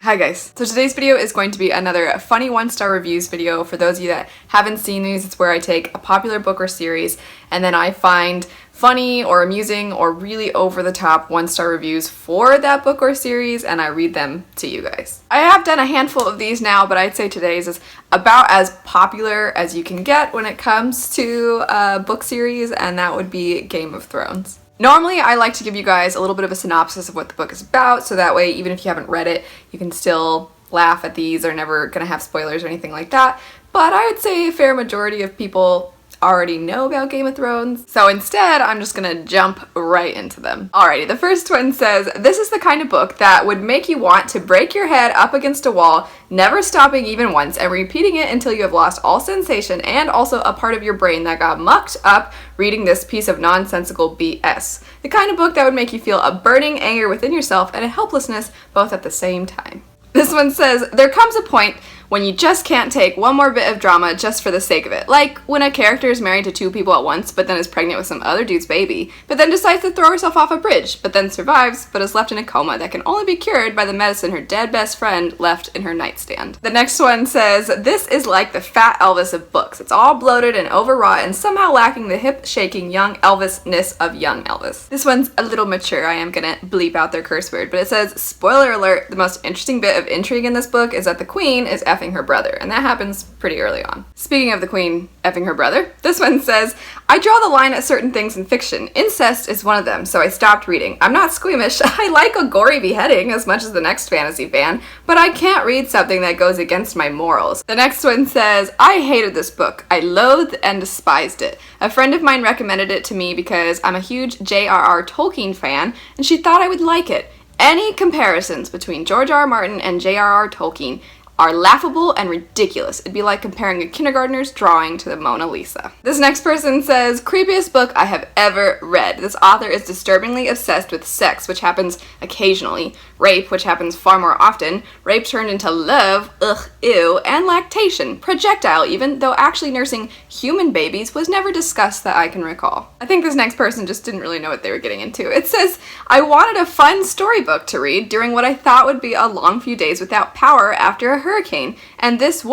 Hi guys, so today's video is going to be another funny 1-star reviews video. For those of you that haven't seen these, it's where I take a popular book or series and then I find funny or amusing or really over-the-top 1-star reviews for that book or series and I read them to you guys. I have done a handful of these now, but I'd say today's is about as popular as you can get when it comes to a book series, and that would be Game of Thrones. Normally, I like to give you guys a little bit of a synopsis of what the book is about, so that way, even if you haven't read it, you can still laugh at these. They're never gonna have spoilers or anything like that, but I would say a fair majority of people already know about Game of Thrones, so instead, I'm just gonna jump right into them. Alrighty, the first one says, "This is the kind of book that would make you want to break your head up against a wall, never stopping even once, and repeating it until you have lost all sensation and also a part of your brain that got mucked up reading this piece of nonsensical BS. The kind of book that would make you feel a burning anger within yourself and a helplessness both at the same time." This one says, "There comes a point when you just can't take one more bit of drama just for the sake of it. Like when a character is married to 2 people at once, but then is pregnant with some other dude's baby, but then decides to throw herself off a bridge, but then survives, but is left in a coma that can only be cured by the medicine her dead best friend left in her nightstand." The next one says, "This is like the fat Elvis of books. It's all bloated and overwrought and somehow lacking the hip-shaking young Elvis-ness of young Elvis." This one's a little mature. I am gonna bleep out their curse word, but it says, "Spoiler alert, the most interesting bit of intrigue in this book is that the queen is effing her brother," and that happens pretty early on. Speaking of the queen effing her brother, this one says, "I draw the line at certain things in fiction. Incest is one of them, so I stopped reading. I'm not squeamish. I like a gory beheading as much as the next fantasy fan, but I can't read something that goes against my morals." The next one says, "I hated this book. I loathed and despised it. A friend of mine recommended it to me because I'm a huge J.R.R. Tolkien fan, and she thought I would like it. Any comparisons between George R. R. Martin and J.R.R. Tolkien are laughable and ridiculous. It'd be like comparing a kindergartner's drawing to the Mona Lisa." This next person says, "Creepiest book I have ever read. This author is disturbingly obsessed with sex, which happens occasionally, rape, which happens far more often, rape turned into love, ugh, ew, and lactation, projectile even, though actually nursing human babies was never discussed that I can recall." I think this next person just didn't really know what they were getting into. It says, "I wanted a fun storybook to read during what I thought would be a long few days without power after a hurricane, and this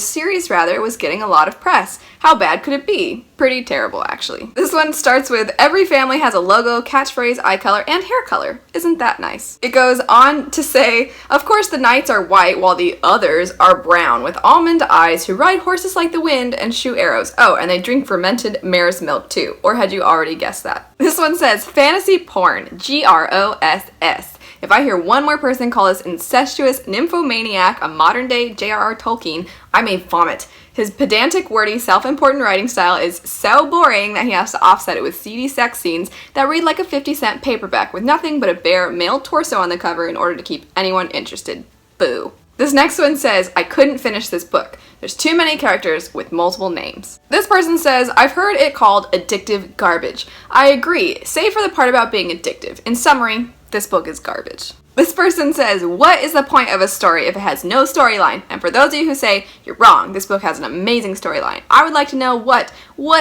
series rather, was getting a lot of press. How bad could it be? Pretty terrible, actually." This one starts with, "Every family has a logo, catchphrase, eye color, and hair color. Isn't that nice?" It goes on to say, "Of course the knights are white while the others are brown with almond eyes who ride horses like the wind and shoot arrows. Oh, and they drink fermented mare's milk too. Or had you already guessed that?" This one says, "Fantasy porn, GROSS. If I hear one more person call this incestuous nymphomaniac a modern-day J.R.R. Tolkien, I may vomit. His pedantic, wordy, self-important writing style is so boring that he has to offset it with seedy sex scenes that read like a 50-cent paperback with nothing but a bare male torso on the cover in order to keep anyone interested. Boo." This next one says, "I couldn't finish this book. There's too many characters with multiple names." This person says, "I've heard it called addictive garbage. I agree, save for the part about being addictive. In summary, this book is garbage." This person says, "What is the point of a story if it has no storyline? And for those of you who say, you're wrong, this book has an amazing storyline. I would like to know what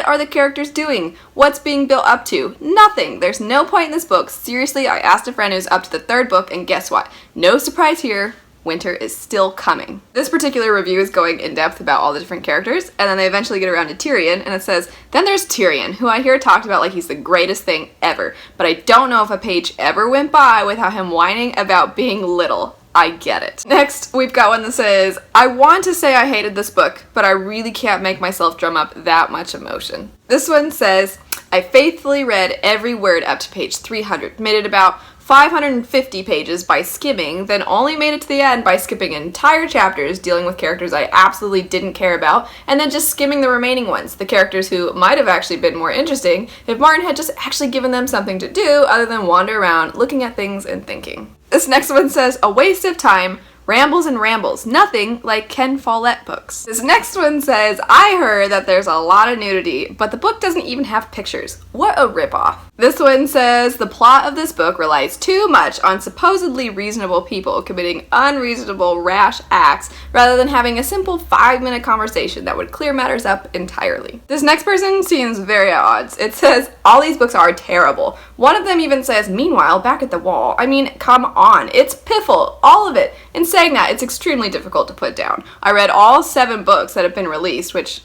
are the characters doing? What's being built up to? Nothing. There's no point in this book. Seriously, I asked a friend who's up to the 3rd book, and guess what? No surprise here. Winter is still coming." This particular review is going in depth about all the different characters, and then they eventually get around to Tyrion, and it says, "Then there's Tyrion, who I hear talked about like he's the greatest thing ever, but I don't know if a page ever went by without him whining about being little. I get it." Next, we've got one that says, "I want to say I hated this book, but I really can't make myself drum up that much emotion." This one says, "I faithfully read every word up to page 300, made it about 550 pages by skimming, then only made it to the end by skipping entire chapters dealing with characters I absolutely didn't care about, and then just skimming the remaining ones, the characters who might have actually been more interesting if Martin had just actually given them something to do other than wander around looking at things and thinking." This next one says, "A waste of time, rambles and rambles, nothing like Ken Follett books." This next one says, "I heard that there's a lot of nudity, but the book doesn't even have pictures. What a ripoff." This one says, "The plot of this book relies too much on supposedly reasonable people committing unreasonable, rash acts rather than having a simple 5-minute conversation that would clear matters up entirely." This next person seems very at odds. It says, "All these books are terrible. One of them even says, "Meanwhile, back at the wall." I mean, come on, it's piffle, all of it. In saying that, it's extremely difficult to put down. I read all 7 books that have been released, which,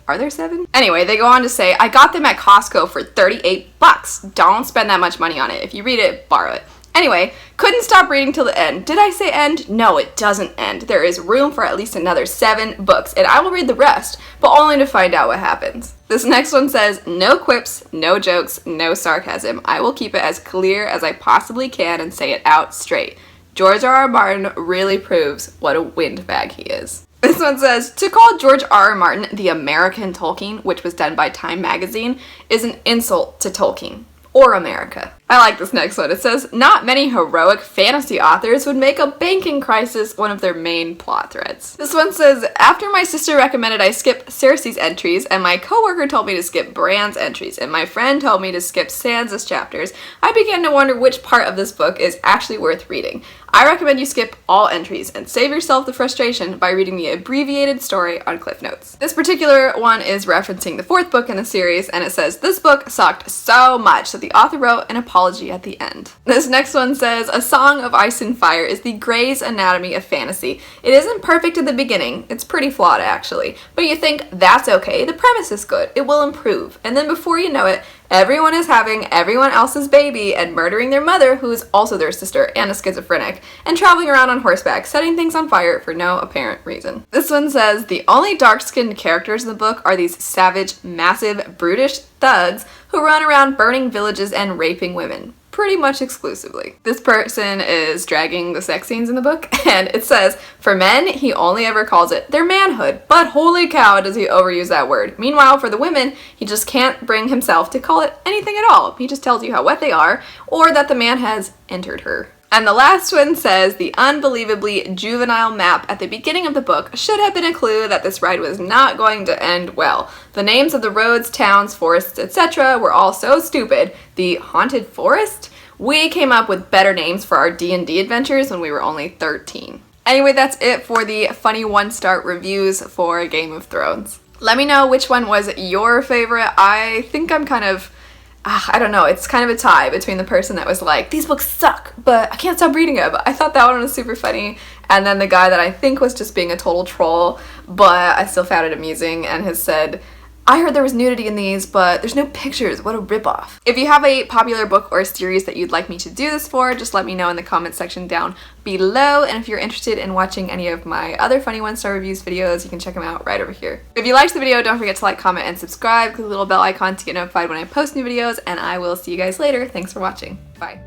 are there 7? Anyway, they go on to say, "I got them at Costco for $38. Don't spend that much money on it. If you read it, borrow it." Anyway, couldn't stop reading till the end. Did I say end? No, it doesn't end. There is room for at least another 7 books, and I will read the rest, but only to find out what happens. This next one says, "No quips, no jokes, no sarcasm. I will keep it as clear as I possibly can and say it out straight. George R.R. Martin really proves what a windbag he is." This one says, "To call George R.R. Martin the American Tolkien," which was done by Time magazine, "is an insult to Tolkien or America." I like this next one. It says, "Not many heroic fantasy authors would make a banking crisis one of their main plot threads." This one says, "After my sister recommended I skip Cersei's entries, and my coworker told me to skip Bran's entries, and my friend told me to skip Sansa's chapters, I began to wonder which part of this book is actually worth reading. I recommend you skip all entries and save yourself the frustration by reading the abbreviated story on Cliff Notes." This particular one is referencing the 4th book in the series, and it says, "This book sucked so much that the author wrote an apology at the end." This next one says, "A Song of Ice and Fire is the Grey's Anatomy of fantasy. It isn't perfect at the beginning, it's pretty flawed actually, but you think, that's okay, the premise is good, it will improve, and then before you know it, everyone is having everyone else's baby and murdering their mother, who is also their sister and a schizophrenic, and traveling around on horseback, setting things on fire for no apparent reason." This one says, "The only dark-skinned characters in the book are these savage, massive, brutish thugs who run around burning villages and raping women. Pretty much exclusively." This person is dragging the sex scenes in the book, and it says, "For men, he only ever calls it their manhood, but holy cow does he overuse that word. Meanwhile, for the women, he just can't bring himself to call it anything at all. He just tells you how wet they are, or that the man has entered her." And the last one says, "The unbelievably juvenile map at the beginning of the book should have been a clue that this ride was not going to end well. The names of the roads, towns, forests, etc. were all so stupid. The haunted forest? We came up with better names for our D&D adventures when we were only 13. Anyway, that's it for the funny 1-star reviews for Game of Thrones. Let me know which one was your favorite. I think I'm kind of, I don't know, it's kind of a tie between the person that was like, "These books suck, but I can't stop reading them." I thought that one was super funny. And then the guy that I think was just being a total troll, but I still found it amusing and has said, "I heard there was nudity in these, but there's no pictures. What a ripoff." If you have a popular book or a series that you'd like me to do this for, just let me know in the comment section down below. And if you're interested in watching any of my other funny 1-star reviews videos, you can check them out right over here. If you liked the video, don't forget to like, comment, and subscribe. Click the little bell icon to get notified when I post new videos, and I will see you guys later. Thanks for watching. Bye.